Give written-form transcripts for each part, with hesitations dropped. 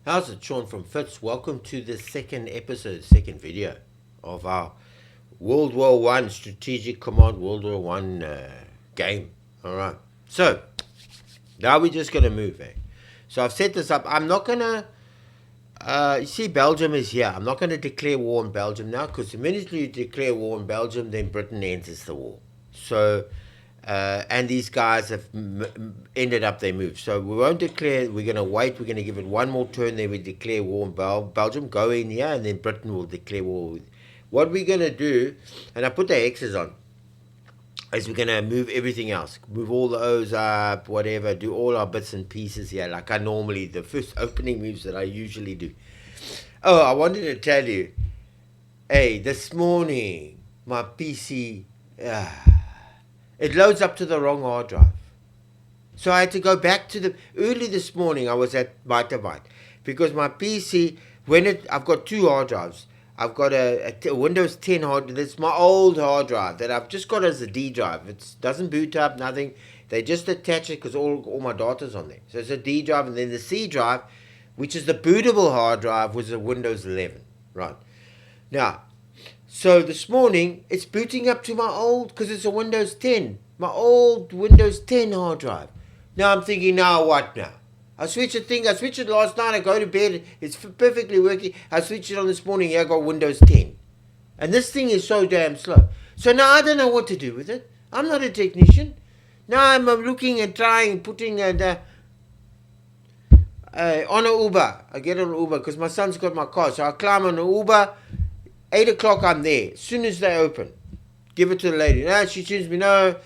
How's it, Sean from Fitz? Welcome to the second video of our World War One Strategic Command World War One game. All right. So now we're just gonna move. So I've set this up. I'm not gonna. You see, Belgium is here. I'm not gonna declare war on Belgium now because the minute you declare war on Belgium, then Britain enters the war. So and these guys have ended up their move. So we won't declare, we're going to wait, we're going to give it one more turn, then we declare war on Belgium, go in here, and then Britain will declare war. What we're going to do, and I put the X's on, is we're going to move everything else. Move all the O's up, whatever, do all our bits and pieces here, like I normally, the first opening moves that I usually do. Oh, I wanted to tell you, hey, this morning, my PC... it loads up to the wrong hard drive. So I had to go back to the... Early this morning, I was at Byte because my PC, I've got two hard drives. I've got a Windows 10 hard drive. That's my old hard drive that I've just got as a D drive. It doesn't boot up, nothing. They just attach it because all my data's on there. So it's a D drive, and then the C drive, which is the bootable hard drive, was a Windows 11. Right. Now, so this morning, it's booting up to my old, because it's a Windows 10, my old Windows 10 hard drive. Now I'm thinking, now what now? I switched it last night, I go to bed, it's perfectly working. I switched it on this morning, here I got Windows 10. And this thing is so damn slow. So now I don't know what to do with it. I'm not a technician. Now I'm looking and trying, putting on an Uber. I get on an Uber, because my son's got my car, so I climb on an Uber. 8 o'clock I'm there. As soon as they open, give it to the lady. Now she tells me, no,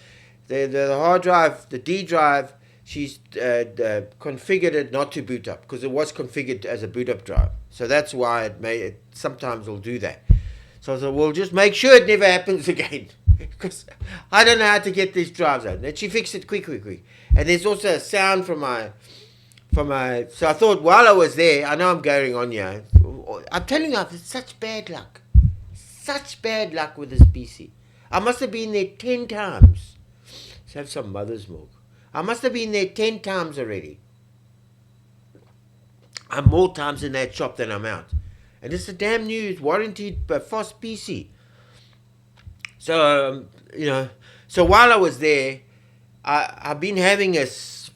the hard drive, the D drive, she's configured it not to boot up because it was configured as a boot up drive. So that's why sometimes it'll do that. So I thought, well, just make sure it never happens again because I don't know how to get these drives out. And she fixed it quick. And there's also a sound from my... So I thought while I was there, I know I'm going on here. I'm telling you, it's such bad luck. Such bad luck with this PC. I must have been there 10 times. Let's have some mother's milk. I must have been there 10 times already. I'm more times in that shop than I'm out. And it's a damn new warranted fast PC. So, so while I was there, I've been having a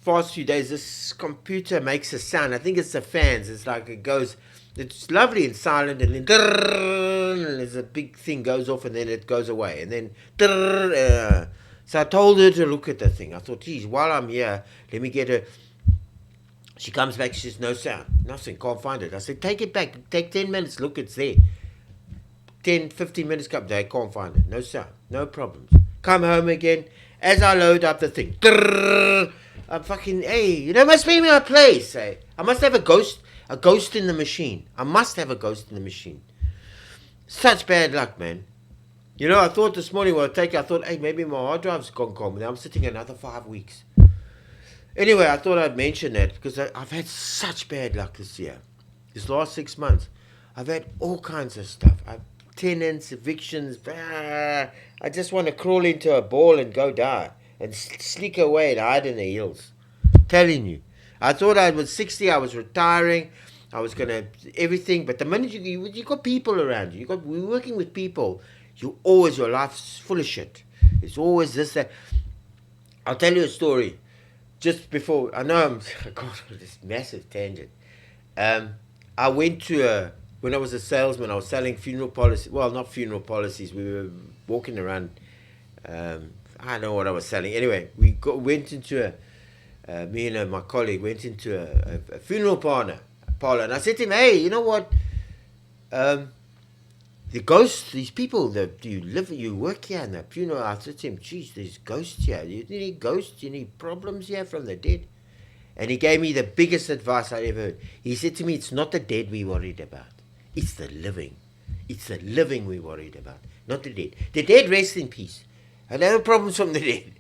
past few days, this computer makes a sound. I think it's the fans. It's like it goes... It's lovely and silent, and then there's a big thing goes off, and then it goes away, and then so I told her to look at the thing. I thought, geez, while I'm here, let me get her. She comes back, she says, no sound, nothing, can't find it. I said, take it back, take 10 minutes, look, it's there. 10, 15 minutes come, they can't find it, no sound, no problems. Come home again, as I load up the thing, I'm fucking, hey, must be my place, hey. I must have a ghost in the machine. I must have a ghost in the machine. Such bad luck, man. I thought this morning I thought, hey, maybe my hard drive's gone cold. Now I'm sitting another 5 weeks. Anyway, I thought I'd mention that because I've had such bad luck this year. This last 6 months. I've had all kinds of stuff. Tenants, evictions. I just want to crawl into a ball and go die. And sneak away and hide in the hills. Telling you. I thought I was 60, I was retiring, I was going to, everything, but the minute you got people around you, we're working with people, your life's full of shit. It's always this, that. I'll tell you a story, just before, I know I'm going on this massive tangent. I went when I was a salesman, I was selling funeral policies, well, not funeral policies, we were walking around, I don't know what I was selling. Anyway, went into me and my colleague went into a funeral parlor, and I said to him, hey, you know what? The ghosts, these people, you work here in the funeral. I said to him, geez, there's ghosts here. You need ghosts? You need problems here from the dead? And he gave me the biggest advice I ever heard. He said to me, it's not the dead we're worried about. It's the living. It's the living we're worried about, not the dead. The dead rest in peace. I have no problems from the dead.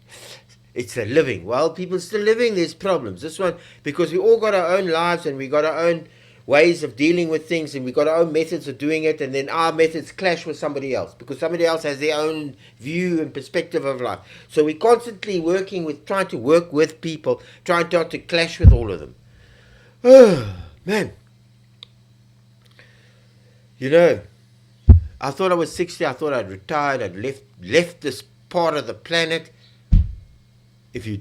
It's the living. Well, people still living, there's problems. This one, because we all got our own lives and we got our own ways of dealing with things and we got our own methods of doing it, and then our methods clash with somebody else because somebody else has their own view and perspective of life. So we're constantly trying to work with people, trying not to clash with all of them. Oh, man. You know, I thought I was 60. I thought I'd retired. I'd left this part of the planet. If you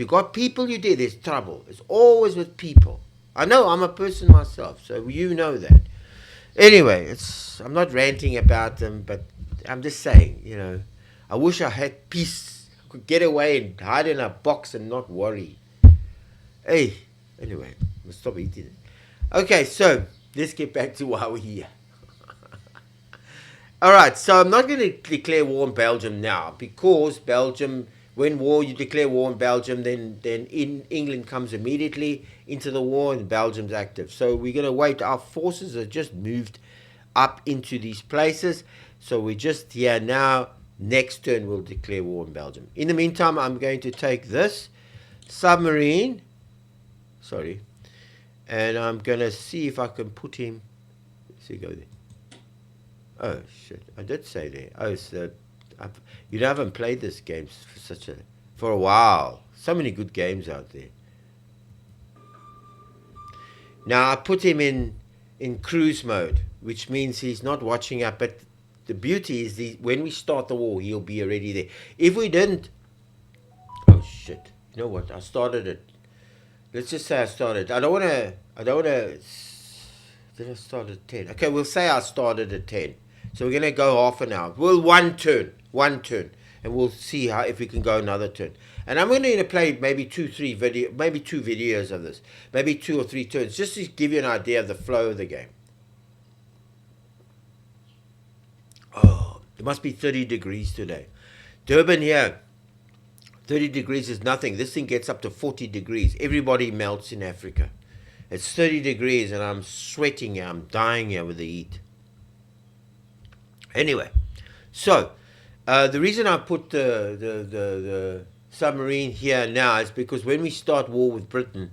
got people you deal, there's trouble. It's always with people. I know, I'm a person myself, so you know that. Anyway, I'm not ranting about them, but I'm just saying, I wish I had peace. I could get away and hide in a box and not worry. Hey, anyway, I'll stop eating it. Okay, so let's get back to why we're here. All right, so I'm not going to declare war on Belgium now because Belgium, when you declare war on Belgium, then England comes immediately into the war and Belgium's active. So we're going to wait. Our forces are just moved up into these places. So we're just here now. Next turn, we'll declare war on Belgium. In the meantime, I'm going to take this submarine. Sorry. And I'm going to see if I can put him. Let's see, go there. Oh shit! I did say there. Oh, so you haven't played this game for a while. So many good games out there. Now I put him in cruise mode, which means he's not watching up. But the beauty is, when we start the war, he'll be already there. If we didn't, oh shit! You know what? I started it. Let's just say I started. I don't want to. Did I start at 10? Okay, we'll say I started at 10. So we're going to go half an hour. Well, one turn. And we'll see if we can go another turn. And I'm going to play maybe two videos of this. Maybe 2 or 3 turns, just to give you an idea of the flow of the game. Oh, it must be 30 degrees today. Durban here, 30 degrees is nothing. This thing gets up to 40 degrees. Everybody melts in Africa. It's 30 degrees and I'm sweating here. I'm dying here with the heat. Anyway, so the reason I put the submarine here now is because when we start war with Britain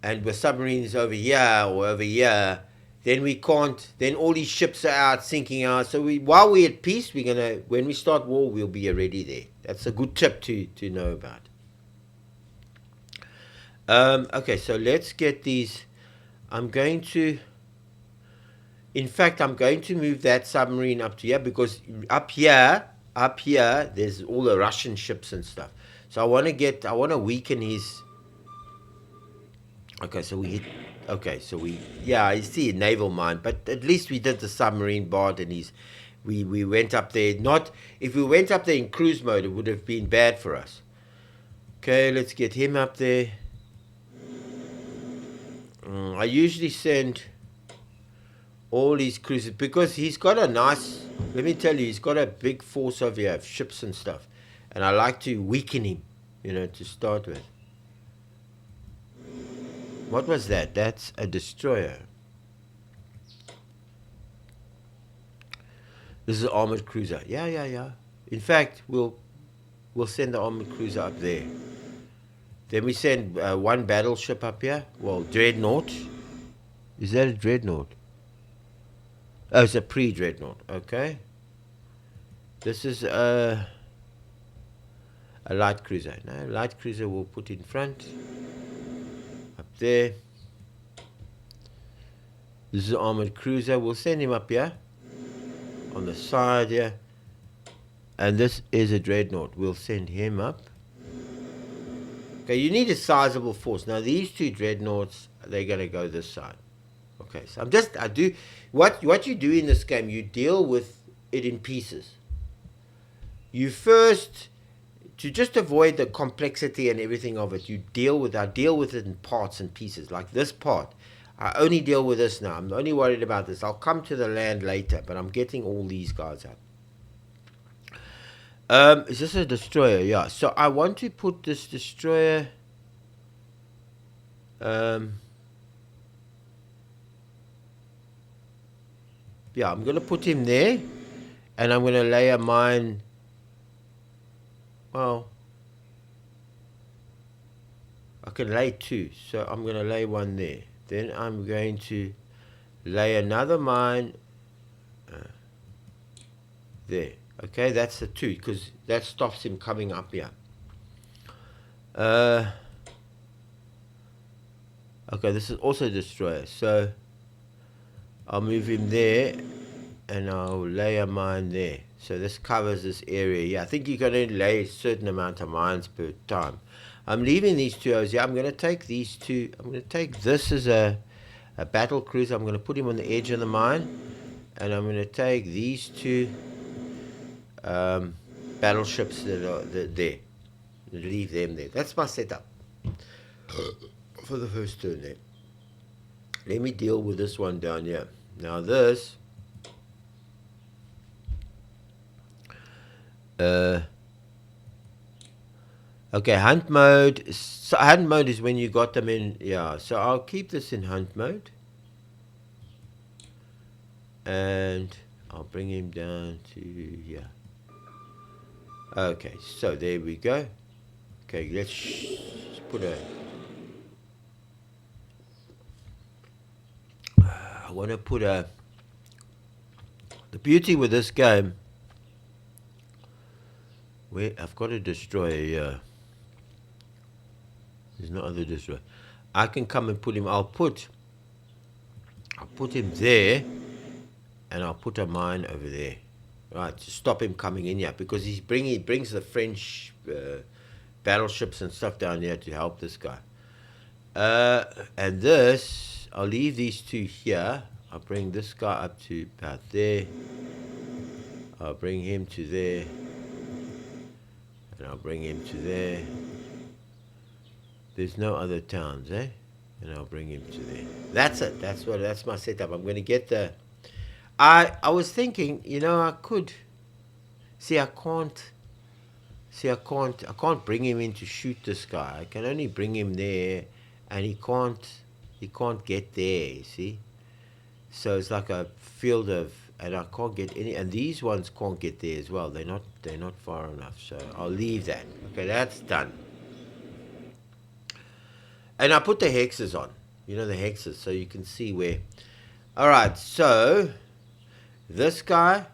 and the submarine is over here or over here, then we can't. Then all these ships are out, sinking out. So while we're at peace, when we start war, we'll be already there. That's a good tip to know about. Okay, so let's get these. In fact, I'm going to move that submarine up to here because up here, there's all the Russian ships and stuff. So I want to weaken his. Okay, so we hit. Okay, so I see a naval mine, but at least we did the submarine board and we went up there. If we went up there in cruise mode, it would have been bad for us. Okay, let's get him up there. I usually send all these cruisers because he's got a nice, let me tell you, he's got a big force over here of ships and stuff, and I like to weaken him, to start with. What was that? That's a destroyer. This is an armored cruiser. Yeah. In fact, we'll send the armored cruiser up there. Then we send one battleship up here. Well, dreadnought. Is that a dreadnought? Oh, it's a pre-dreadnought. Okay. This is a light cruiser. No, light cruiser we'll put in front. Up there. This is an armored cruiser. We'll send him up here. On the side here. And this is a dreadnought. We'll send him up. Okay, you need a sizable force. Now these 2 dreadnoughts, they're going to go this side. Okay, so what you do in this game, you deal with it in pieces. You first, to just avoid the complexity and everything of it, I deal with it in parts and pieces. Like this part, I only deal with this now. I'm only worried about this. I'll come to the land later, but I'm getting all these guys out. Is this a destroyer? Yeah. So I want to put this destroyer. Yeah, I'm gonna put him there, and I'm gonna lay a mine. Well, I can lay 2, so I'm gonna lay one there. Then I'm going to lay another mine there. Okay, that's the 2 because that stops him coming up here. Okay, this is also a destroyer. So I'll move him there, and I'll lay a mine there. So this covers this area here. I think you're going to lay a certain amount of mines per time. I'm leaving these two over here. I'm going to take these two. I'm going to take this as a battle cruiser. I'm going to put him on the edge of the mine. And I'm going to take these two battleships that are there. Leave them there. That's my setup for the first turn there. Let me deal with this one down here. Now this... okay, hunt mode. So hunt mode is when you got them in. Yeah, so I'll keep this in hunt mode. And I'll bring him down to here. Okay, so there we go. Okay, let's put a... I want to put a... The beauty with this game... Where I've got a destroyer. There's no other destroyer. I can come and put him. I'll put him there, and I'll put a mine over there, right, to stop him coming in here, because he brings the French battleships and stuff down here to help this guy. And this, I'll leave these two here. I'll bring this guy up to about there. I'll bring him to there. And I'll bring him to there. There's no other towns, eh? And I'll bring him to there. That's it. That's my setup. I'm going to get the... I was thinking, you know, I could... I can't bring him in to shoot this guy. I can only bring him there, and he can't get there, you see? So it's like a field of... And I can't get any, and these ones can't get there as well. They're not far enough. So I'll leave that. Okay, that's done. And I put the hexes on. You know, the hexes, so you can see where. All right, so this guy,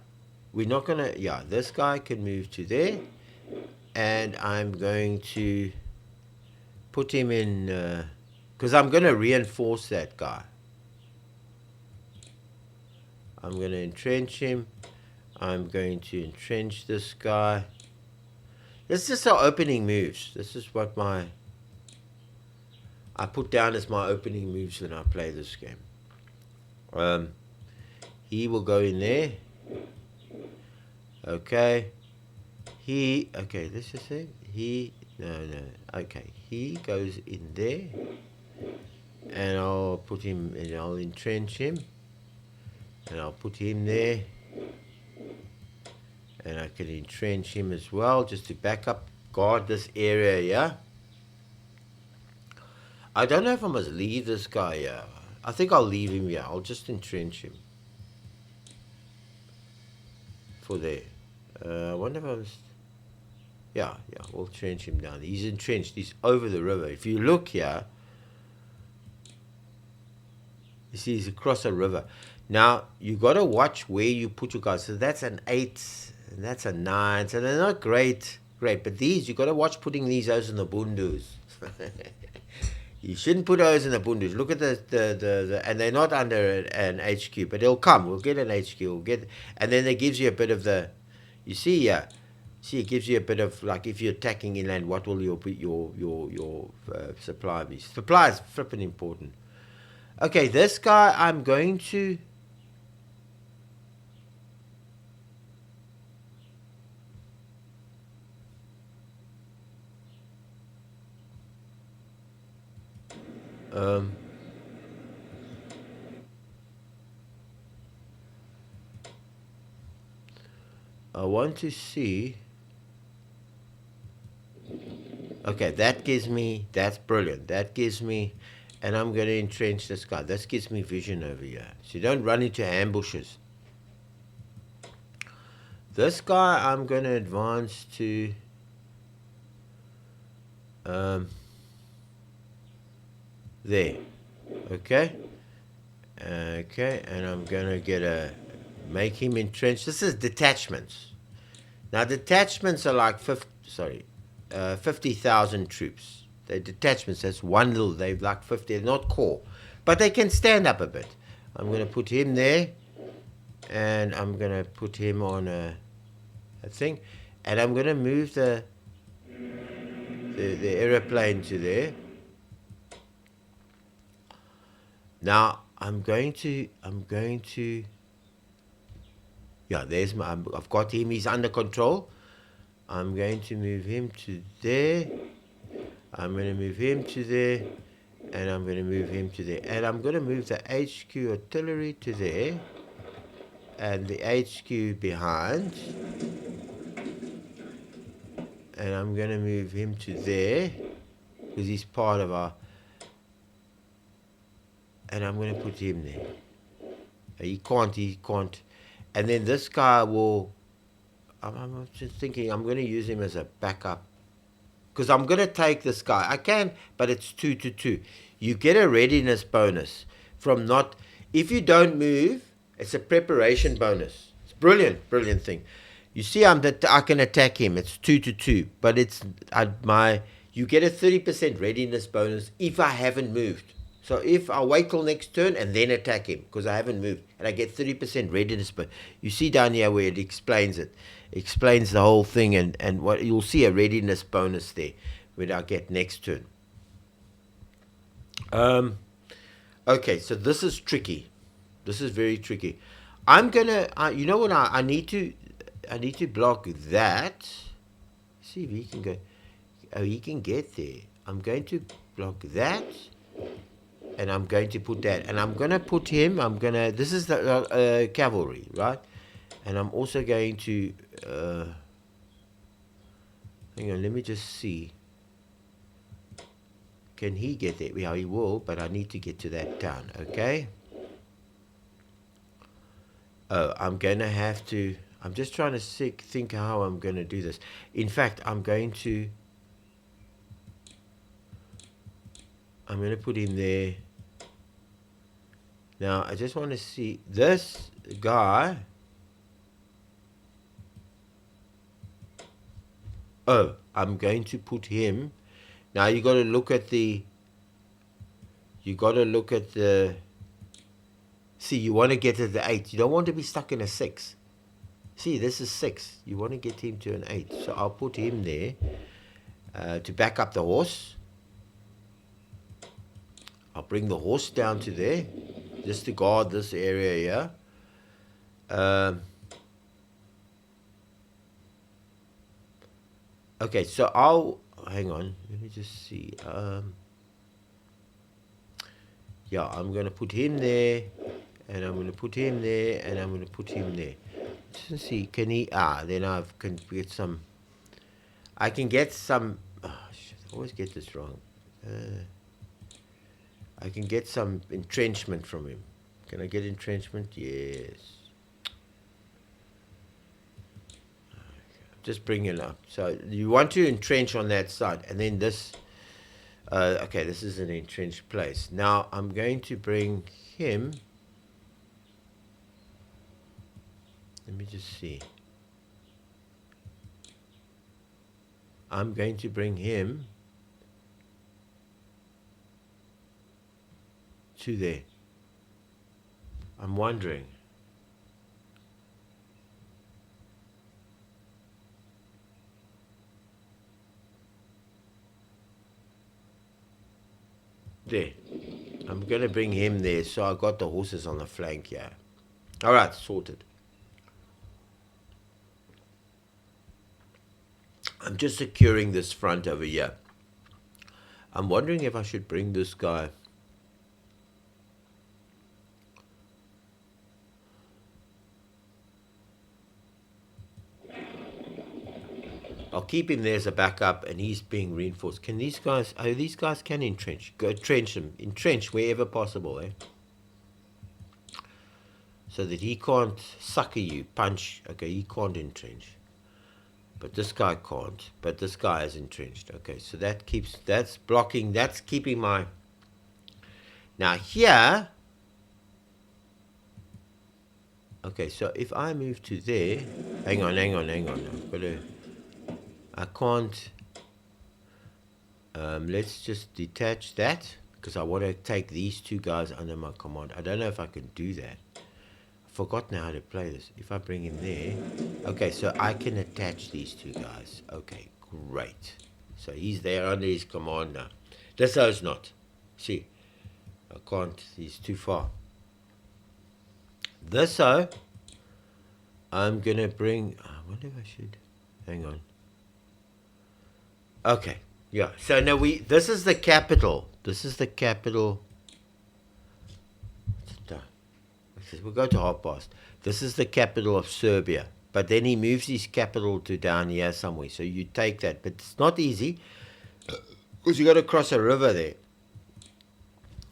we're not gonna. Yeah, this guy can move to there, and I'm going to put him in because I'm going to reinforce that guy. I'm going to entrench him. I'm going to entrench this guy. This is our opening moves. This is what I put down as my opening moves when I play this game. He will go in there. Okay. Let's just say no. Okay, he goes in there, and I'll put him, and I'll entrench him. And I'll put him there, and I can entrench him as well, just to back up, guard this area, yeah? I don't know if I must leave this guy here. I think I'll leave him here. I'll just entrench him for there. I wonder if I must... Yeah, we'll entrench him down. He's entrenched. He's over the river. If you look here, you see he's across a river. Now, you got to watch where you put your guys. So that's an 8, and that's a 9. So they're not great. But these, you got to watch putting these O's in the bundus. You shouldn't put O's in the bundus. Look at the and they're not under an HQ, but they'll come. We'll get an HQ. And then it gives you a bit of the, you see, yeah. See, it gives you a bit of, like, if you're attacking inland, what will your supply be? Supply is flipping important. Okay, this guy, I'm going to... I want to see... Okay, that gives me... That's brilliant. That gives me... And I'm going to entrench this guy. This gives me vision over here. So you don't run into ambushes. This guy, I'm going to advance to... there. Okay? Okay, and I'm going to make him entrenched. This is detachments. Now, detachments are like 50,000 troops. They're detachments. That's one little, they're like 50, they're not core. But they can stand up a bit. I'm going to put him there, and I'm going to put him on a thing, and I'm going to move the aeroplane to there. Now I'm going to yeah, there's my, I've got him, he's under control. I'm going to move him to there. I'm going to move him to there, and I'm going to move him to there, and I'm going to move the HQ artillery to there, and the HQ behind, and I'm going to move him to there because he's part of our, and I'm going to put him there. He can't, and then this guy will, I'm just thinking I'm going to use him as a backup, because I'm going to take this guy. I can, but it's 2 to 2. You get a readiness bonus from not, if you don't move, it's a preparation bonus. It's brilliant thing. You see, I can attack him. It's 2 to 2, but it's you get a 30% readiness bonus if I haven't moved. So if I wait till next turn and then attack him because I haven't moved, and I get 30% readiness, but you see down here where it explains it. It explains the whole thing, and what you'll see a readiness bonus there when I get next turn. Okay, so this is tricky. This is very tricky. I'm gonna, you know what? I need to block that. See if he can go. Oh, he can get there. I'm going to block that. And I'm going to put that, and I'm going to put him, this is the cavalry, right? And I'm also going to, hang on, let me just see. Can he get there? Yeah, he will, but I need to get to that town, okay? Oh, I'm going to have to, I'm just trying to think how I'm going to do this. In fact, I'm going to put him there. Now, I just want to see this guy. Oh, I'm going to put him. Now, you got to look at the, see, you want to get to the 8. You don't want to be stuck in a 6. See, this is 6. You want to get him to an 8. So I'll put him there to back up the horse. I'll bring the horse down to there, just to guard this area here. Okay, so hang on, let me just see. Yeah, I'm going to put him there, and I'm going to put him there, and I'm going to put him there. Let's see, can he, then I can get some, I can get some, I always get this wrong. I can get some entrenchment from him. Can I get entrenchment? Yes. Just bring it up. So you want to entrench on that side. And then this, okay, this is an entrenched place. Now I'm going to bring him. Let me just see. I'm going to bring him to there. I'm wondering. There. I'm going to bring him there. So I got the horses on the flank here. All right, sorted. I'm just securing this front over here. I'm wondering if I should bring this guy. I'll keep him there as a backup, and he's being reinforced. Can these guys, these guys can entrench. Go entrench them. Entrench wherever possible, eh? So that he can't sucker you, punch. Okay, he can't entrench. But this guy can't. But this guy is entrenched. Okay, so that's blocking, that's keeping my... Now here... Okay, so if I move to there... Hang on. I've got to... I can't, let's just detach that, because I want to take these two guys under my command. I don't know if I can do that. I forgot now how to play this. If I bring him there, okay, so I can attach these two guys. Okay, great. So he's there under his command now. This is not. See, I can't. He's too far. This I'm gonna bring. I wonder if I should. Hang on. Okay. Yeah. So now this is the capital. This is the capital. We'll go to half past. This is the capital of Serbia. But then he moves his capital to down here somewhere. So you take that. But it's not easy. Because you got to cross a river there.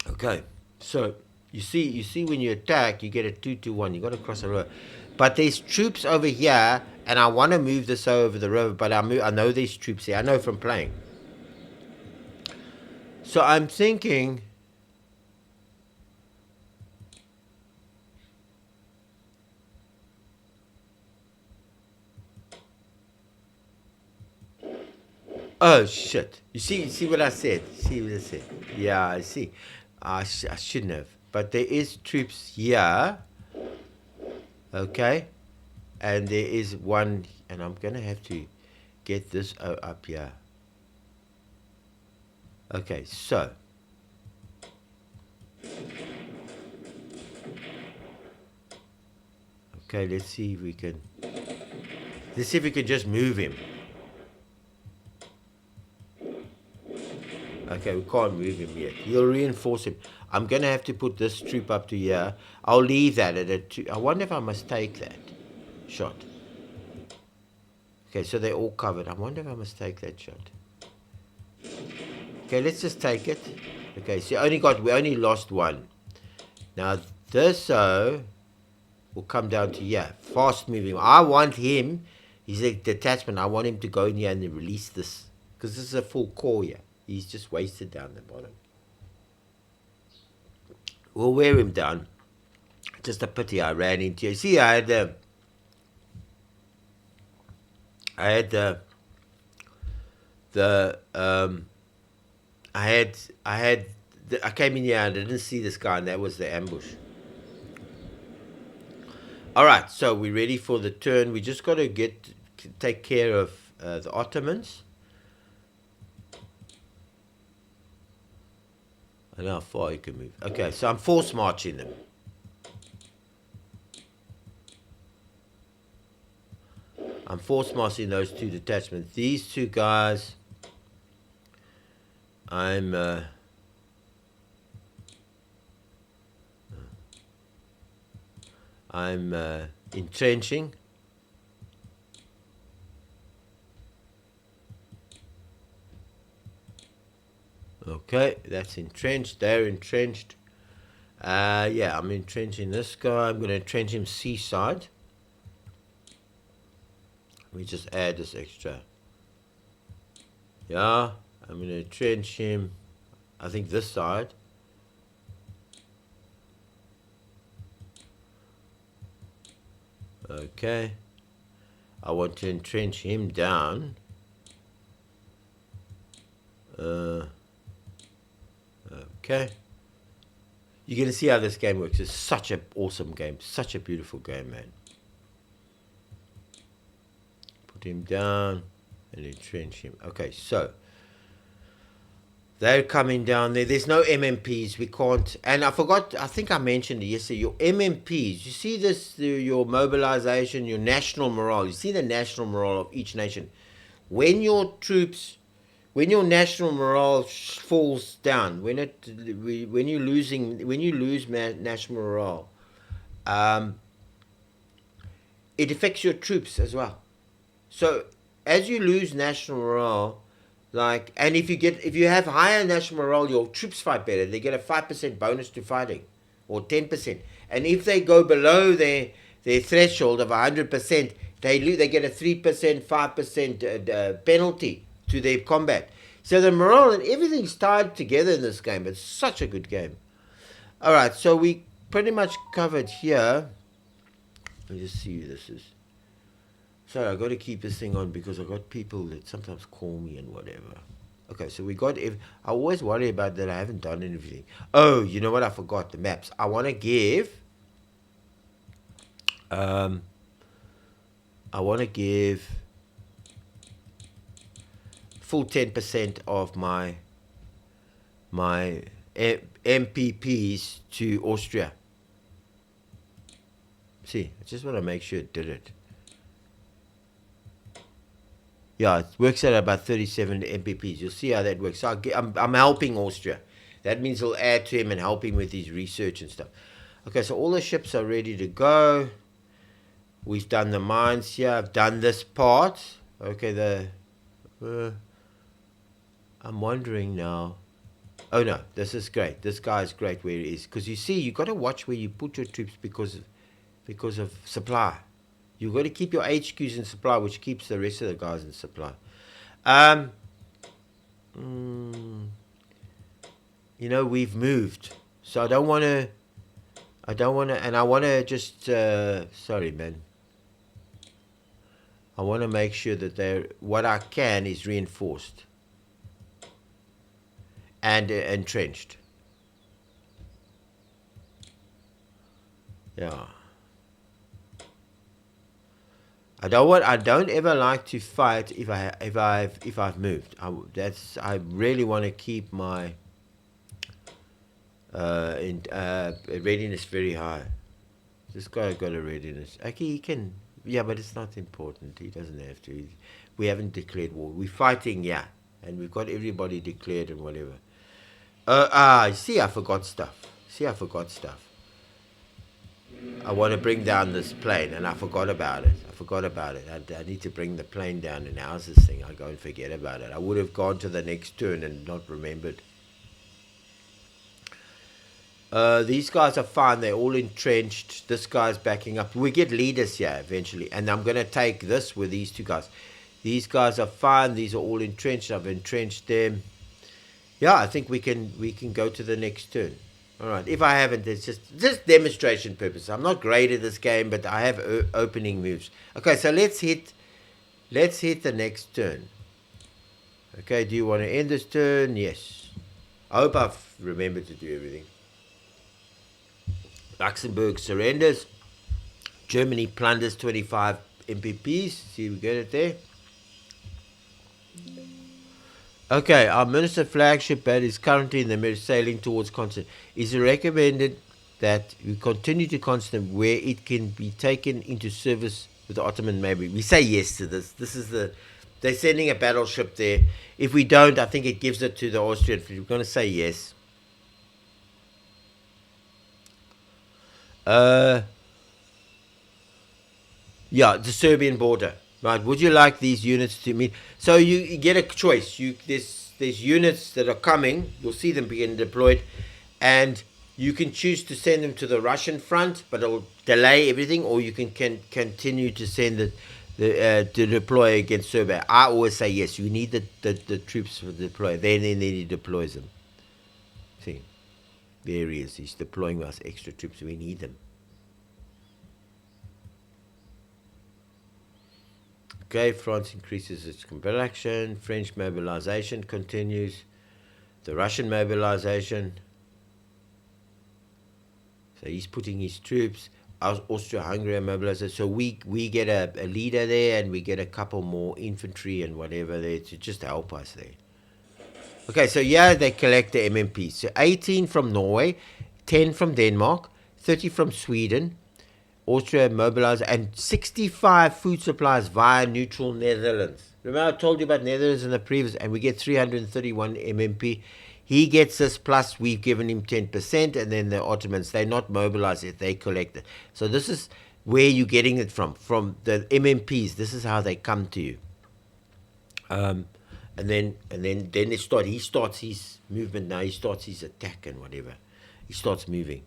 Okay. So you see when you attack, you get a 2-1. You got to cross a river. But there's troops over here. And I want to move this over the river. But I know there's troops here. I know from playing. So I'm thinking... Oh shit! You see what I said? See what I said? Yeah, I see. I shouldn't have. But there is troops here. Okay, and there is one, and I'm gonna have to get this up here. Okay, so. Okay, let's see if we can. Let's see if we can just move him. Okay, we can't move him yet. He'll reinforce him. I'm going to have to put this troop up to here. I'll leave that at a 2. I wonder if I must take that shot. Okay, so they're all covered. I wonder if I must take that shot. Okay, let's just take it. Okay, so we only lost one. Now, this will come down to here. Fast moving. I want him. He's a detachment. I want him to go in here and release this. Because this is a full core here. He's just wasted down the bottom. We'll wear him down. Just a pity I ran into you. See, I came in here and I didn't see this guy, and that was the ambush. All right, so we're ready for the turn. We just got to take care of the Ottomans. I know how far you can move. Okay, so I'm force marching them. I'm force marching those two detachments. These two guys, I'm entrenching. Okay, that's entrenched. They're entrenched. Yeah, I'm entrenching this guy. I'm going to entrench him seaside. Let me just add this extra. Yeah, I'm going to entrench him, I think this side. Okay. I want to entrench him down. Okay. You're going to see how this game works. It's such an awesome game. Such a beautiful game, man. Put him down and entrench him. Okay, so they're coming down there. There's no MMPs. We can't. And I forgot, I think I mentioned it yesterday. Your MMPs, you see this, your mobilization, your national morale. You see the national morale of each nation. When your troops... When your national morale falls down, when you lose national morale, it affects your troops as well. So as you lose national morale, and if you have higher national morale, your troops fight better. They get a 5% bonus to fighting, or 10%. And if they go below their threshold of 100%, they get a 3%, 5% penalty to their combat. So the morale and everything's tied together in this game. It's such a good game. All right, so we pretty much covered here. Let me just see who this is. Sorry, I got to keep this thing on because I got people that sometimes call me and whatever. Okay, so we got. I always worry about that. I haven't done anything. Oh, you know what? I forgot the maps. I want to give. Um, I want to give full 10% of my MPPs to Austria. See, I just want to make sure it did it. Yeah, it works out about 37 MPPs. You'll see how that works. So I'm helping Austria. That means I'll add to him and help him with his research and stuff. Okay, so all the ships are ready to go. We've done the mines here. I've done this part. Okay, I'm wondering now. Oh no, this is great. This guy is great where he is. Because you see, you got to watch where you put your troops because of supply. You've got to keep your HQs in supply, which keeps the rest of the guys in supply. You know, we've moved. So I don't want to, and I want to just, sorry, man. I want to make sure that what I can is reinforced and entrenched. Yeah. I don't ever like to fight if I've moved. I really want to keep my readiness very high. This guy got a readiness. Okay, he can. Yeah, but it's not important. He doesn't have to. We haven't declared war. We're fighting, yeah, and we've got everybody declared and whatever. See, I forgot stuff. I want to bring down this plane, and I forgot about it. I need to bring the plane down, and how's this thing? I go and forget about it. I would have gone to the next turn and not remembered. These guys are fine. They're all entrenched. This guy's backing up. We get leaders here eventually, and I'm going to take this with these two guys. These guys are fine. These are all entrenched. I've entrenched them. Yeah, I think we can go to the next turn. All right. If I haven't, it's just demonstration purpose. I'm not great at this game, but I have opening moves. Okay, so let's hit the next turn. Okay, do you want to end this turn? Yes. I hope I've remembered to do everything. Luxembourg surrenders. Germany plunders 25 MPPs. See, we get it there. Okay, our minister flagship bat is currently in the Mediterranean sailing towards Constantine. Is it recommended that we continue to Constantine where it can be taken into service with the Ottoman Navy? We say yes to this. They're sending a battleship there. If we don't, I think it gives it to the Austrian fleet. We're going to say yes. Yeah, the Serbian border. Right, would you like these units to meet? So you get a choice. There's units that are coming. You'll see them being deployed, and you can choose to send them to the Russian front, but it'll delay everything, or you can continue to send to deploy against Serbia. I always say yes. You need the troops to deploy. Then he deploys them. See, there he is. He's deploying us extra troops. We need them. Okay, France increases its combat action. French mobilization continues. The Russian mobilization. So he's putting his troops. Austria-Hungary mobilization. So we get a leader there, and we get a couple more infantry and whatever there to just help us there. Okay, so yeah, they collect the MMPs. So 18 from Norway, 10 from Denmark, 30 from Sweden. Austria mobilized, and 65 food supplies via neutral Netherlands. Remember I told you about Netherlands in the previous, and we get 331 MMP. He gets this, plus we've given him 10%, and then the Ottomans, they're not mobilized it, they collect it. So this is where you're getting it from the MMPs. This is how they come to you. And then he starts his movement now. He starts his attack and whatever. He starts moving.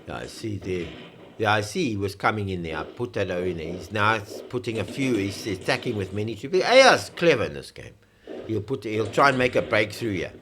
Yeah, I see there. Yeah, I see he was coming in there. I put that O in there. He's now putting a few. He's attacking with many troops. Aya's clever in this game. He'll try and make a breakthrough here.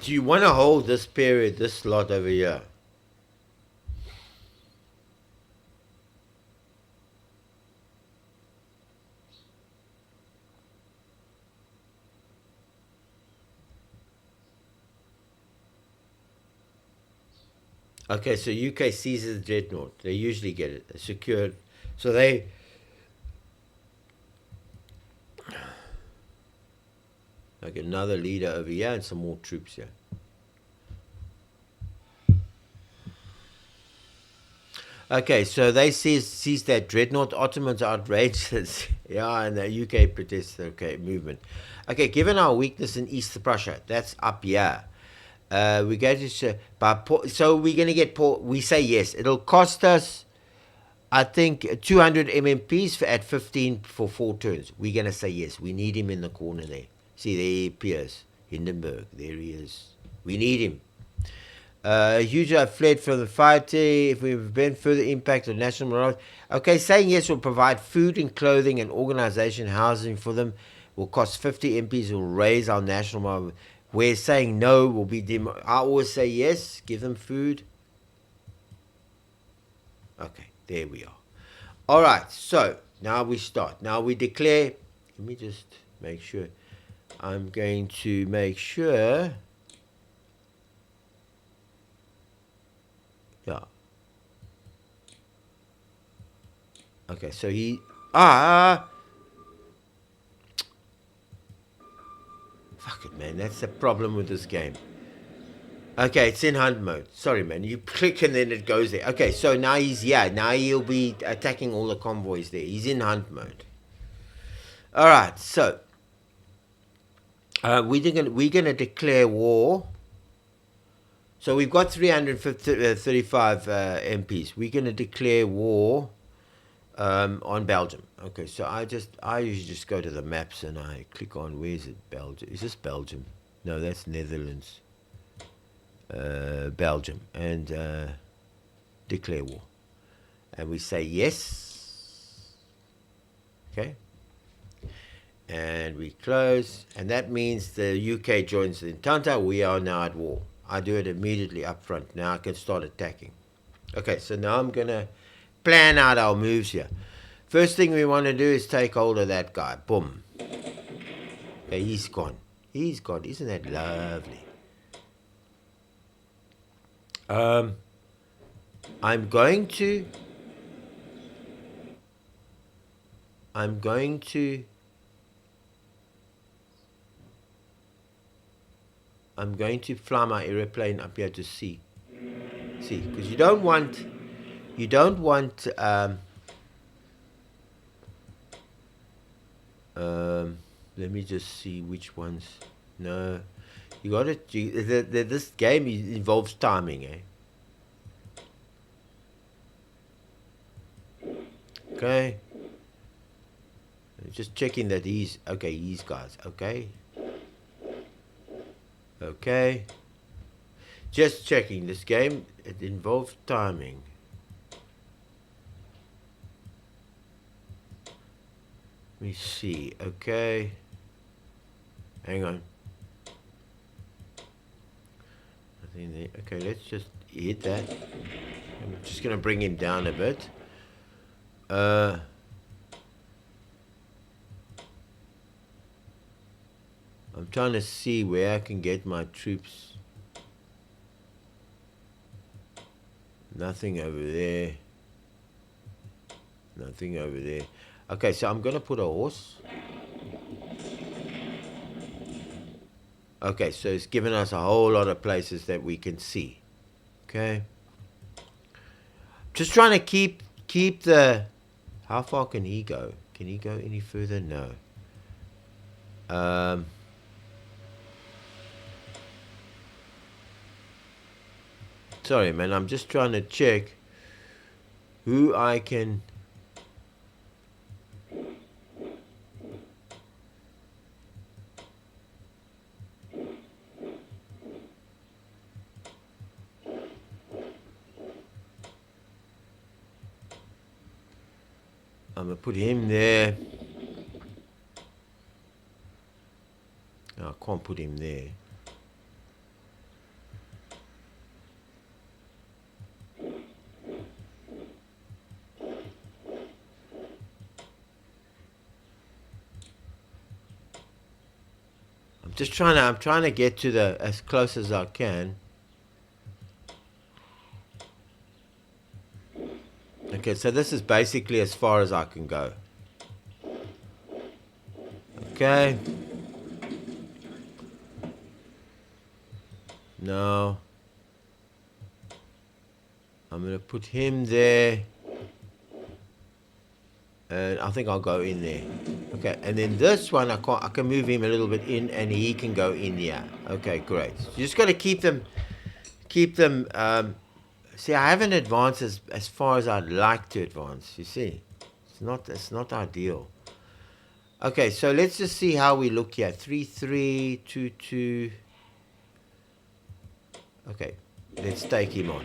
Do you want to hold this period, this slot over here? Okay, so UK seizes the dreadnought. They usually get it secured. So they. Like another leader over here and some more troops here. Okay, so they seize that dreadnought. Ottomans outrageous. Yeah, and the UK protests. Okay, movement. Okay, given our weakness in East Prussia, that's up here. We go to so we're gonna get Port. We say yes. It'll cost us, I think, 200 MMPs at 15 for 4 turns. We're gonna say yes. We need him in the corner there. See, there he appears. Hindenburg. There he is. We need him. Huge have fled from the fighting. If we've been further impact on national morale. Okay, saying yes will provide food and clothing and organization housing for them. Will cost 50 MPs. Will raise our national morale. Where saying no will be I always say yes. Give them food. Okay, there we are. All right, so now we start. Now we declare. Let me just make sure. I'm going to make sure. Yeah. Okay, so he. Fuck it, man. That's the problem with this game. Okay, it's in hunt mode. Sorry, man. You click and then it goes there. Okay, so now he's here. Now he'll be attacking all the convoys there. He's in hunt mode. All right, so we're gonna declare war. So we've got 335 MPs. We're gonna declare war on Belgium. Okay, so I usually just go to the maps and I click on where's it Belgium? Is this Belgium? No, that's Netherlands. Belgium and declare war, and we say yes. Okay, and we close, and that means the UK joins the Entente. We are now at war. I do it immediately up front. Now I can start attacking. Okay, so now I'm gonna plan out our moves here. First thing we want to do is take hold of that guy. Boom. Okay, he's gone. He's gone. Isn't that lovely? I'm going to fly my airplane up here to see, because you don't want, let me just see which ones. No, you got it. This game involves timing, eh? Okay. Just checking that he's okay. These guys, okay. Okay. Just checking. This game, it involves timing. Let me see. Okay. Hang on. Okay, let's just hit that. I'm just gonna bring him down a bit. I'm I'm trying to see where I can get my troops. Nothing over there. Nothing over there. Okay, so I'm going to put a horse. Okay, so it's given us a whole lot of places that we can see. Okay. Just trying to keep the... How far can he go? Can he go any further? No. Sorry, man. I'm just trying to check who I can... I'm going to put him there. No, I can't put him there. I'm trying to get to the as close as I can. Okay, so this is basically as far as I can go. Okay. No. I'm going to put him there. And I think I'll go in there. Okay, and then this one, I can move him a little bit in and he can go in here. Okay, great. You just got to keep them, see, I haven't advanced as far as I'd like to advance, you see. It's not ideal. Okay, so let's just see how we look here. 3-3, 2-2. Okay, let's take him on.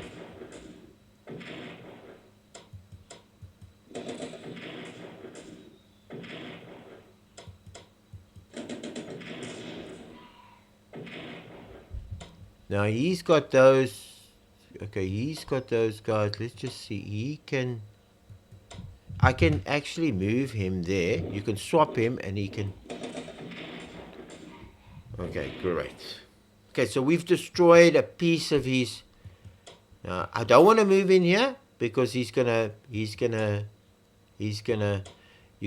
Now he's got those. Okay, he's got those guys. Let's just see. I can actually move him there. You can swap him and he can. Okay, great. Okay, so we've destroyed a piece of his. I don't want to move in here because he's gonna. You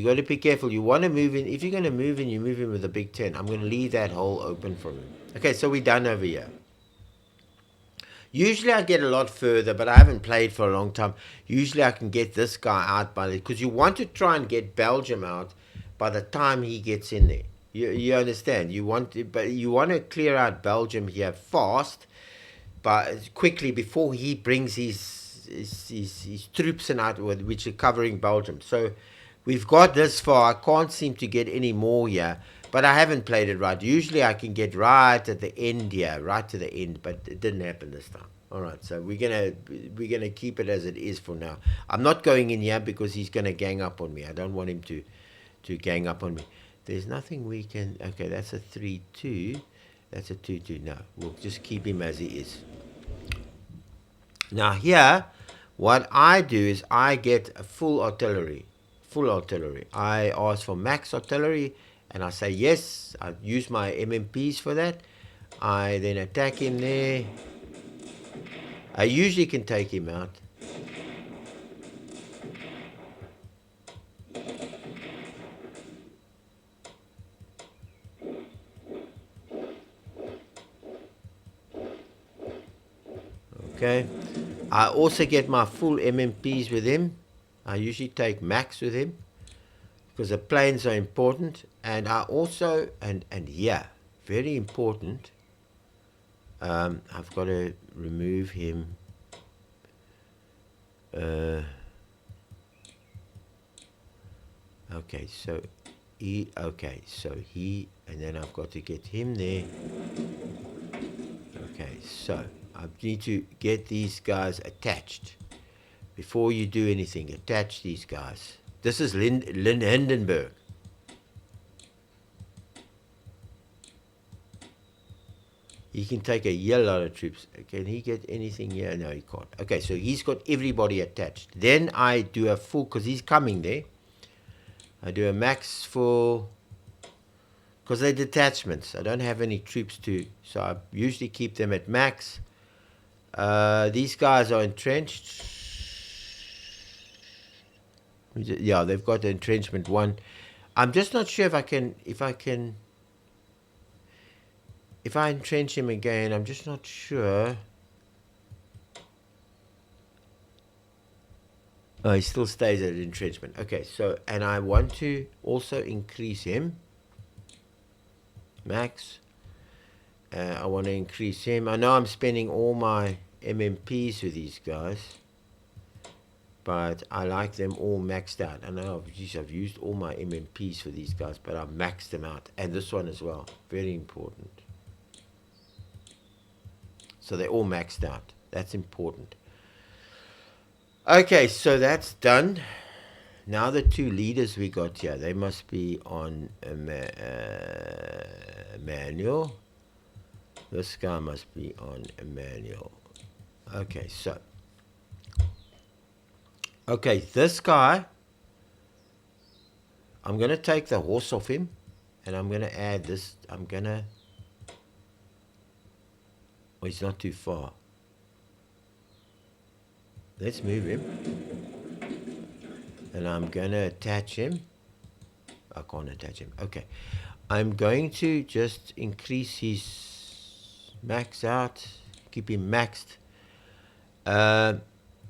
got to be careful. You want to move in. If you're gonna move in, you move in with a big 10. I'm gonna leave that hole open for him. Okay, so we're done over here. Usually I get a lot further, but I haven't played for a long time. Usually I can get this guy out by the... Because you want to try and get Belgium out by the time he gets in there. You understand? You want to clear out Belgium here fast, but quickly before he brings his troops in out, which are covering Belgium. So we've got this far. I can't seem to get any more here. But I haven't played it right. Usually I can get right at the end here, right to the end, but it didn't happen this time. All right, so we're gonna keep it as it is for now. I'm not going in here because he's gonna gang up on me. I don't want him to gang up on me. There's nothing we can. Okay, that's a 3-2. That's a 2-2. No, we'll just keep him as he is. Now here, what I do is I get a full artillery. I ask for max artillery. And I say yes, I use my MMPs for that. I then attack him there. I usually can take him out. Okay. I also get my full MMPs with him. I usually take max with him, because the planes are important. And I also, and yeah, very important, I've got to remove him. Okay, so he, and then I've got to get him there. Okay, so I need to get these guys attached. Before you do anything, attach these guys. This is Hindenburg. He can take a lot of troops. Can he get anything here? No, he can't. Okay, so he's got everybody attached. Then I do a full, because he's coming there. I do a max full. because they're detachments. I don't have any troops to, so I usually keep them at max. These guys are entrenched. Yeah, they've got the entrenchment 1. I'm just not sure if I entrench him again. I'm just not sure. Oh, he still stays at entrenchment. Okay, so, and I want to also increase him. Max. I want to increase him. I know I'm spending all my MMPs with these guys, but I like them all maxed out. I know I've used all my MMPs for these guys, but I've maxed them out. And this one as well. Very important. So they're all maxed out. That's important. Okay, so that's done. Now the 2 leaders we got here, they must be on manual. This guy must be on manual. Okay, so. Okay, this guy, I'm going to take the horse off him, and I'm going to add this. Oh, he's not too far. Let's move him. And I'm going to attach him. I can't attach him. Okay. I'm going to just increase his max out. Keep him maxed.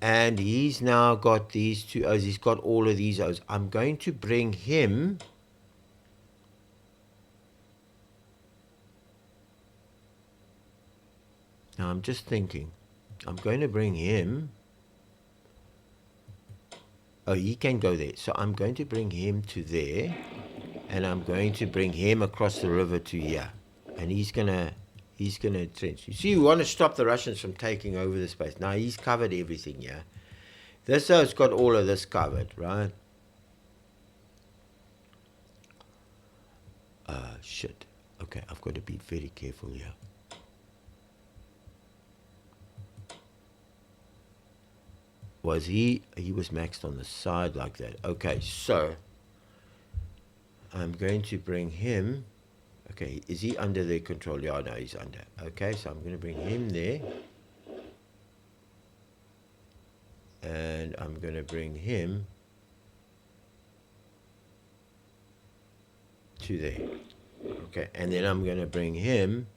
And he's now got these 2 O's. He's got all of these O's. I'm going to bring him. Now I'm just thinking. I'm going to bring him. Oh, he can go there. So I'm going to bring him to there. And I'm going to bring him across the river to here. And he's gonna entrench. You see, we want to stop the Russians from taking over the space. Now he's covered everything here. This has got all of this covered, right? Shit. Okay, I've got to be very careful here. Was he was maxed on the side like that. Okay, so I'm going to bring him. Okay, is he under their control? Yeah, no, he's under. Okay, so I'm going to bring him there. And I'm going to bring him to there. Okay, and then I'm going to bring him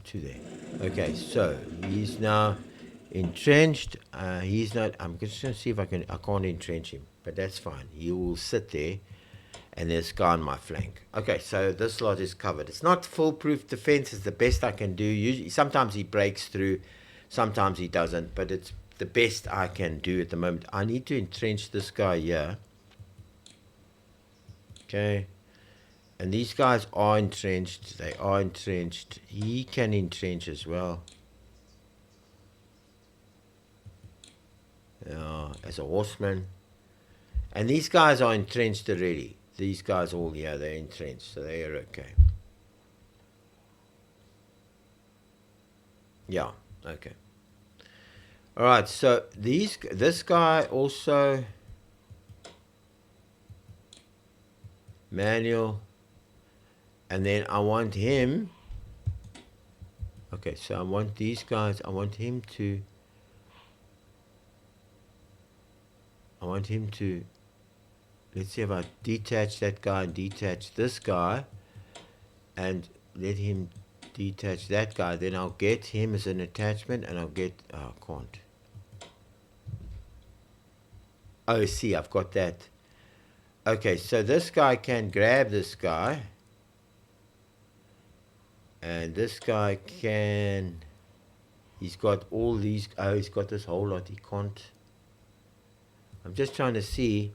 to there. Okay, so he's now entrenched. He's not. I'm just going to see if I can't entrench him, but that's fine. He will sit there, and there's a guy on my flank. Okay, so this lot is covered. It's not foolproof defense. It's the best I can do. Usually, sometimes he breaks through, sometimes he doesn't, but it's the best I can do at the moment. I need to entrench this guy here. Okay. And these guys are entrenched. They are entrenched. He can entrench as well. As a horseman. And these guys are entrenched already. These guys all here, they're entrenched. So they are okay. Yeah, okay. Alright, so this guy also manual. And then I want him. Okay, so I want these guys. I want him to. Let's see if I detach that guy and detach this guy. And let him detach that guy. Then I'll get him as an attachment and I'll get. Oh, I can't. Oh, see, I've got that. Okay, so this guy can grab this guy. And this guy can. He's got all these. Oh, he's got this whole lot. He can't. I'm just trying to see.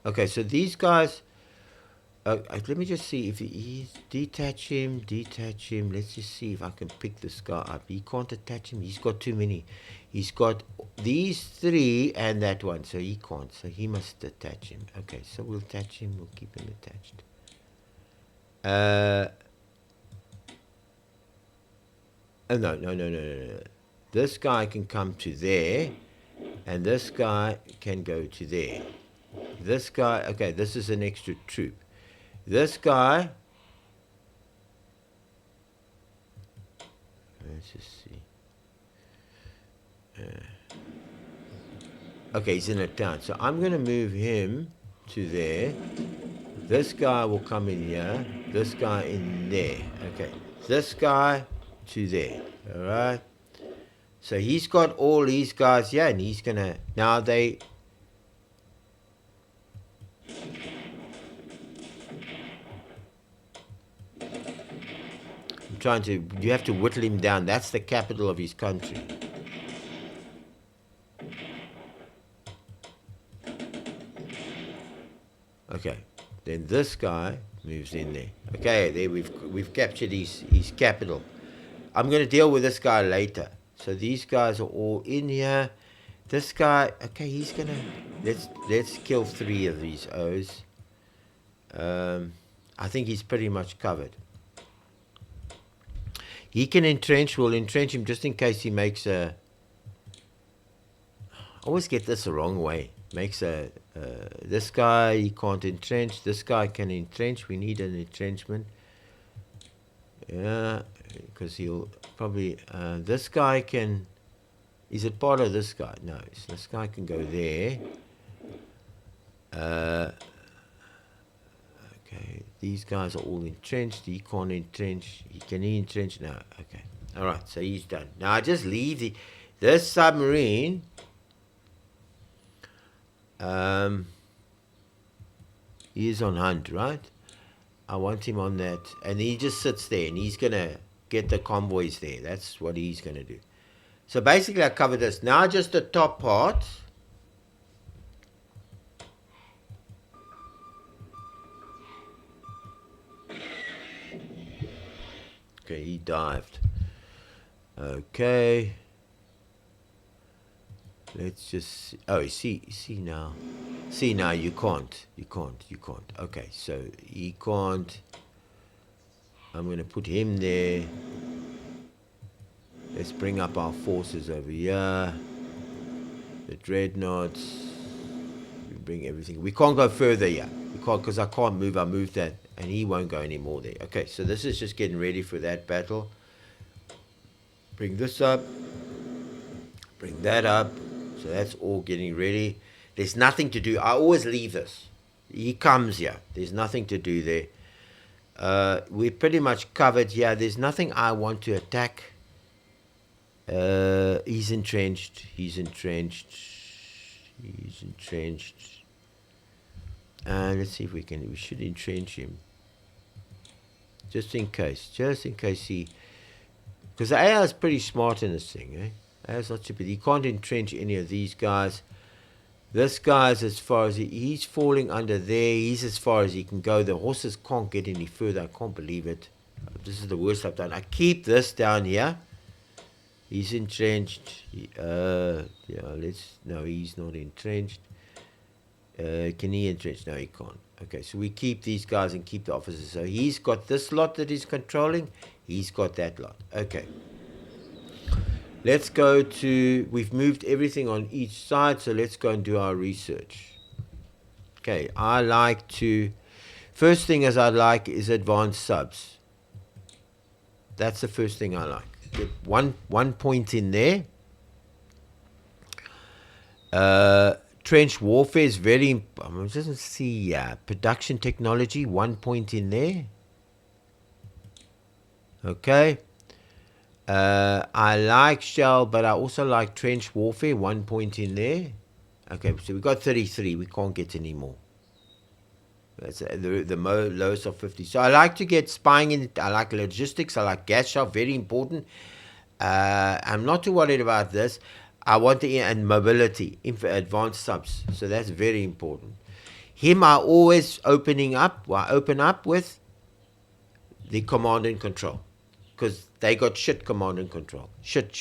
Okay, so these guys. Let me just see if he's detach him. Let's just see if I can pick this guy up. He can't attach him. He's got too many. He's got these 3 and that one, so he can't. So he must attach him. Okay, so we'll attach him. We'll keep him attached. No. This guy can come to there, and this guy can go to there. This guy, okay, this is an extra troop. This guy, let's just see. Okay, he's in a town, so I'm going to move him to there. This guy will come in here. This guy in there. Okay, this guy to there. All right. So he's got all these guys here, and he's going to, now they, I'm trying to, you have to whittle him down. That's the capital of his country. Okay, then this guy moves in there. Okay, there we've captured his capital. I'm going to deal with this guy later. So these guys are all in here. This guy, okay, he's gonna, let's kill 3 of these O's. I think he's pretty much covered. He can entrench. We'll entrench him just in case he makes a. I always get this the wrong way. Makes a. This guy, he can't entrench. This guy can entrench. We need an entrenchment. Yeah, because he'll probably. This guy can. Is it part of this guy? No, so this guy can go there. Okay, these guys are all entrenched. He can't entrench. Can he entrench? No. Okay. All right, so he's done. Now I just leave this submarine. He is on hunt, right? I want him on that, and he just sits there, and he's gonna get the convoys there. That's what he's gonna do. So basically, I covered this. Now just the top part. Okay, he dived. Okay. Let's just. Oh, see now. See now, you can't. Okay, so he can't. I'm gonna put him there. Let's bring up our forces over here. The dreadnoughts. We bring everything. We can't go further yet. We can't, because I can't move. I moved that, and he won't go anymore there. Okay, so this is just getting ready for that battle. Bring this up. Bring that up. So that's all getting ready. There's nothing to do. I always leave this. He comes here. There's nothing to do there. We're pretty much covered here. There's nothing I want to attack. He's entrenched. Let's see if we should entrench him. Just in case he, because the AI is pretty smart in this thing, eh? AI's not stupid. He can't entrench any of these guys. This guy's as far as he's falling under there. He's as far as he can go. The horses can't get any further. I can't believe it. This is the worst I've done. I keep this down here. He's entrenched. No, he's not entrenched. Can he entrench? No, he can't. Okay, so we keep these guys and keep the officers. So he's got this lot that he's controlling. He's got that lot. Okay. Let's go to, we've moved everything on each side, so let's go and do our research. Okay, first thing is advanced subs. That's the first thing I like. Get one point in there. Trench warfare is very, doesn't see, production technology, 1 point in there. Okay. I like shell, but I also like trench warfare, 1 point in there. Okay, so we've got 33. We can't get any more. That's the lowest of 50. So I like to get spying in. I like logistics. I like gas shell, very important. I'm not too worried about this. I want and mobility, advanced subs. So that's very important. Him I always open up with the command and control. Because they got shit command and control. Shit.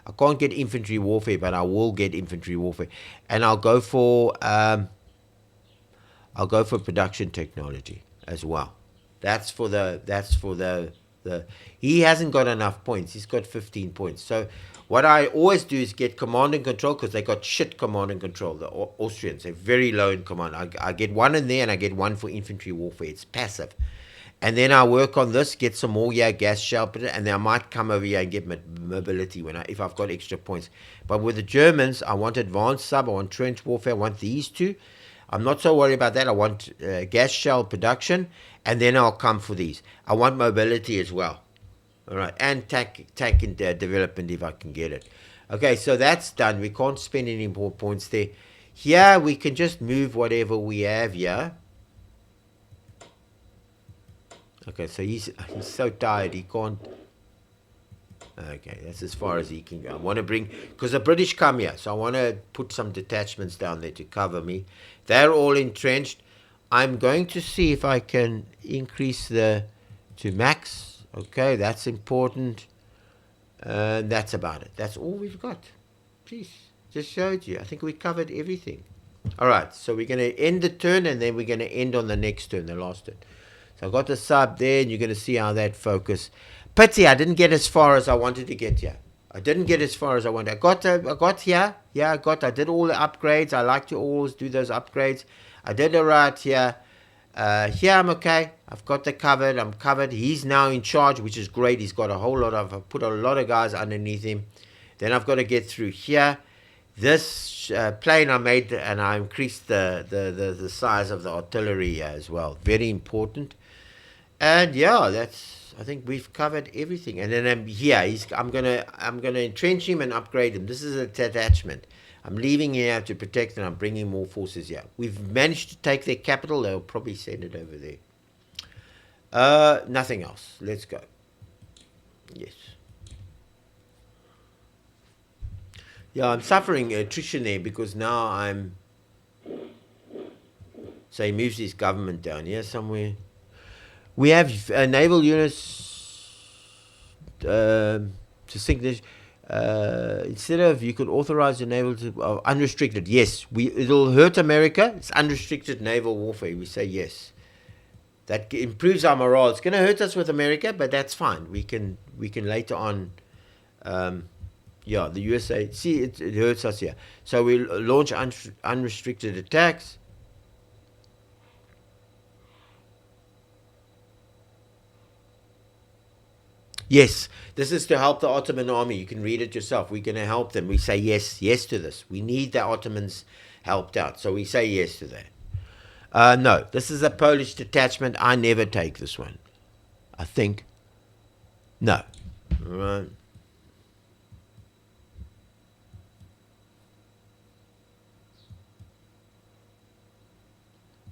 I can't get infantry warfare, but I will get infantry warfare. And I'll go for production technology as well. That's for the He hasn't got enough points. He's got 15 points. So what I always do is get command and control, because they got shit command and control. The Austrians, they're very low in command. I get one in there, and I get one for infantry warfare. It's passive. And then I work on this, get some more gas shelter, and then I might come over here and get mobility if I've got extra points. But with the Germans, I want advanced sub, I want trench warfare, I want these two. I'm not so worried about that. I want gas shell production, and then I'll come for these. I want mobility as well. All right, and tank development if I can get it. Okay, so that's done. We can't spend any more points there. Here, we can just move whatever we have here. Okay, so he's so tired, he can't. Okay, that's as far as he can go. I want to bring, because the British come here, so I want to put some detachments down there to cover me. They're all entrenched. I'm going to see if I can increase to max. Okay, that's important. That's about it. That's all we've got. Jeez, just showed you. I think we covered everything. All right, so we're going to end the turn, and then we're going to end on the next turn, the last turn. So I got the sub there, and you're going to see how that focus. Pity I didn't get as far as I wanted to get here. I didn't get as far as I wanted. I got here. Yeah, I did all the upgrades. I like to always do those upgrades. I did it right here. Here I'm okay. I've got the covered. I'm covered. He's now in charge, which is great. He's got I've put a lot of guys underneath him. Then I've got to get through here. This plane I made, and I increased the size of the artillery as well. Very important. And yeah, I think we've covered everything. And then here, I'm gonna entrench him and upgrade him. This is a detachment. I'm leaving here to protect, and I'm bringing more forces here. We've managed to take their capital. They'll probably send it over there. Nothing else. Let's go. Yes. Yeah, I'm suffering attrition there, because now so he moves his government down here somewhere. We have naval units to sink this. Instead of, you could authorize the naval to unrestricted. Yes, it'll hurt America. It's unrestricted naval warfare. We say yes. That improves our morale. It's going to hurt us with America, but that's fine. We can later on. Yeah, the USA. See, it hurts us here. So we launch unrestricted attacks. Yes, this is to help the Ottoman army. You can read it yourself. We're going to help them. We say yes to this. We need the Ottomans helped out. So we say yes to that. No, this is a Polish detachment. I never take this one. I think. No. All right.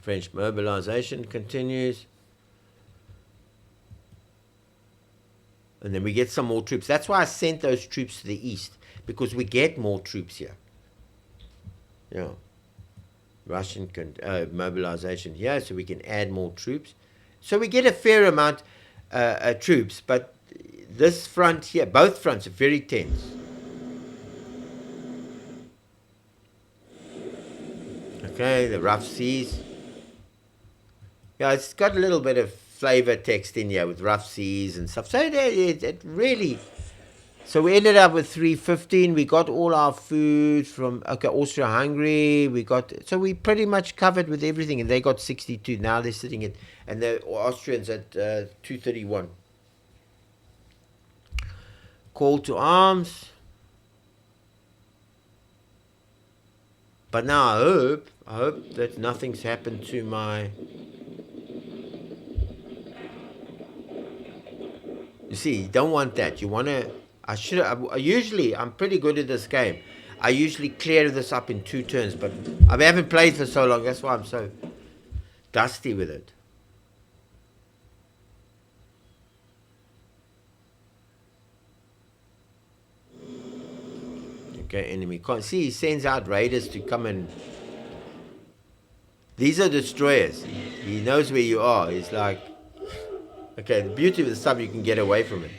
French mobilization continues. And then we get some more troops. That's why I sent those troops to the east, because we get more troops here. Yeah. Russian mobilization here, so we can add more troops. So we get a fair amount of troops, but this front here, both fronts are very tense. Okay, the rough seas. Yeah, it's got a little bit of flavor text in here with rough seas and stuff. So it really. So we ended up with 315. We got all our food from Austria-Hungary. So we pretty much covered with everything, and they got 62. Now they're sitting at, and the Austrians at 231. Call to arms. But now I hope that nothing's happened to my. You see, you don't want that. You want to. I'm pretty good at this game. I usually clear this up in 2 turns, but I haven't played for so long. That's why I'm so dusty with it. Okay, enemy. Can't see, he sends out raiders to come and. These are destroyers. He knows where you are. He's like. Okay, the beauty of the sub, you can get away from it.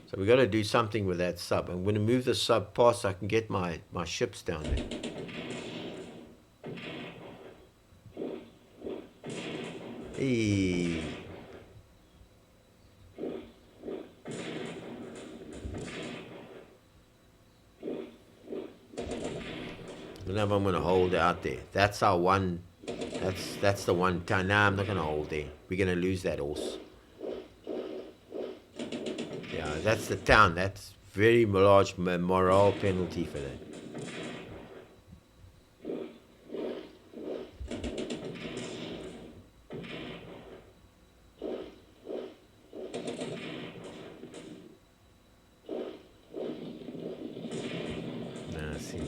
So we've got to do something with that sub. I'm going to move the sub past so I can get my ships down there. know if I'm going to hold out there. That's our one. That's the one town. Nah, I'm not going to hold there. We're going to lose that horse. Yeah, that's the town. That's very large morale penalty for that. Nah, see.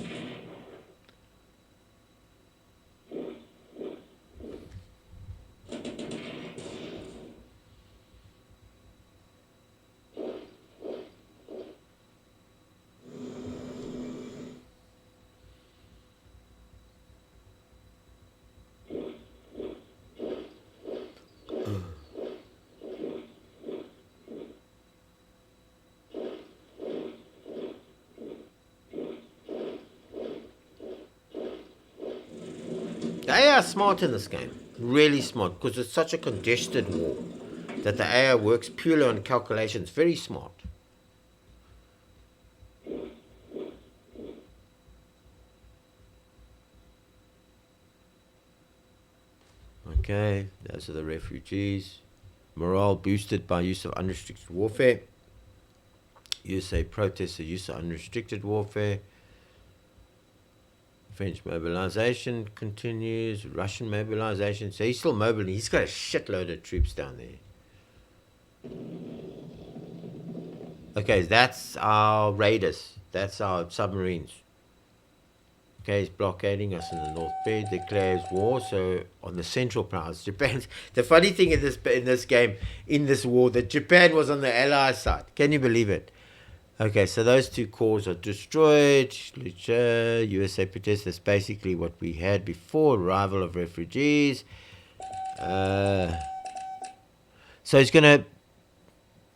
They are smart in this game, really smart, because it's such a congested war that the AI works purely on calculations. Very smart. Okay, those are the refugees. Morale boosted by use of unrestricted warfare. USA protests the use of unrestricted warfare. French mobilization continues. Russian mobilization. So he's still mobile. He's got a shitload of troops down there. Okay, that's our raiders. That's our submarines. Okay, he's blockading us in the North Bay. Declares war. So on the Central Powers, Japan. The funny thing in this game, in this war, that Japan was on the Allied side. Can you believe it? Okay, so those two cores are destroyed. USA protests. That's basically what we had before. Arrival of refugees. So it's gonna.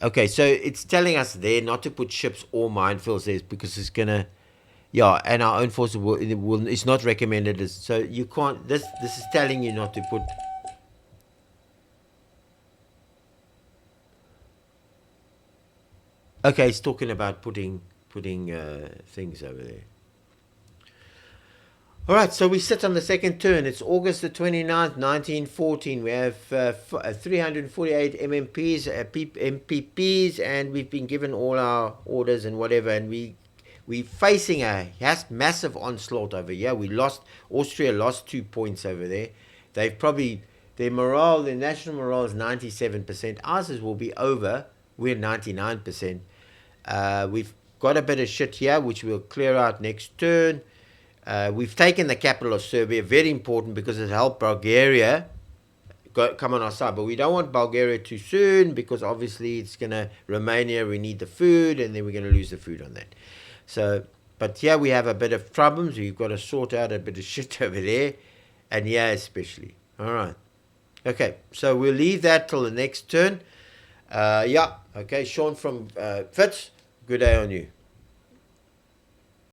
Okay, so it's telling us there not to put ships or minefields there because it's gonna. Yeah, and our own forces will. It's not recommended. So you can't. This is telling you not to put. Okay, he's talking about putting things over there. All right, so we sit on the second turn. It's August the 29th, 1914. We have 348 MMPs, MPPs, and we've been given all our orders and whatever, and we're facing a massive onslaught over here. Austria lost 2 points over there. They've probably, their national morale is 97%. Ours will be over. We're 99%. We've got a bit of shit here, which we'll clear out next turn. We've taken the capital of Serbia, very important because it helped Bulgaria come on our side. But we don't want Bulgaria too soon because obviously it's going to Romania, we need the food, and then we're going to lose the food on that. So, but here we have a bit of problems. We've got to sort out a bit of shit over there, and here especially. All right. Okay, so we'll leave that till the next turn. Yeah, okay, Sean from Fitz, good day on you.